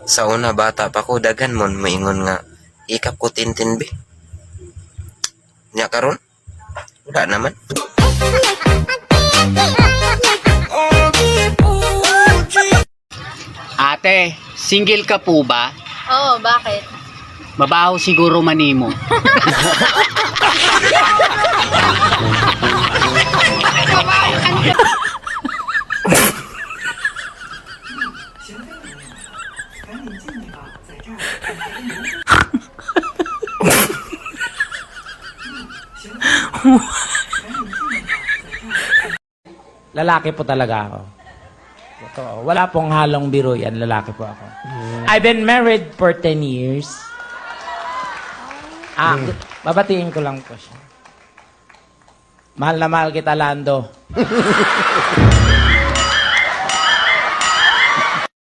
Sa una bata pa ko daghan mon moingon nga ikap ko tintin be. Nya karon wala naman. Ate, single ka po ba? Oo, bakit? Mabaho siguro manimo. Lalaki po talaga ako. Totoo. Wala pong halong biro yan. Lalaki po ako. I've been married for 10 years. Babatiin ko lang po siya. Mahal na mahal kita, Lando.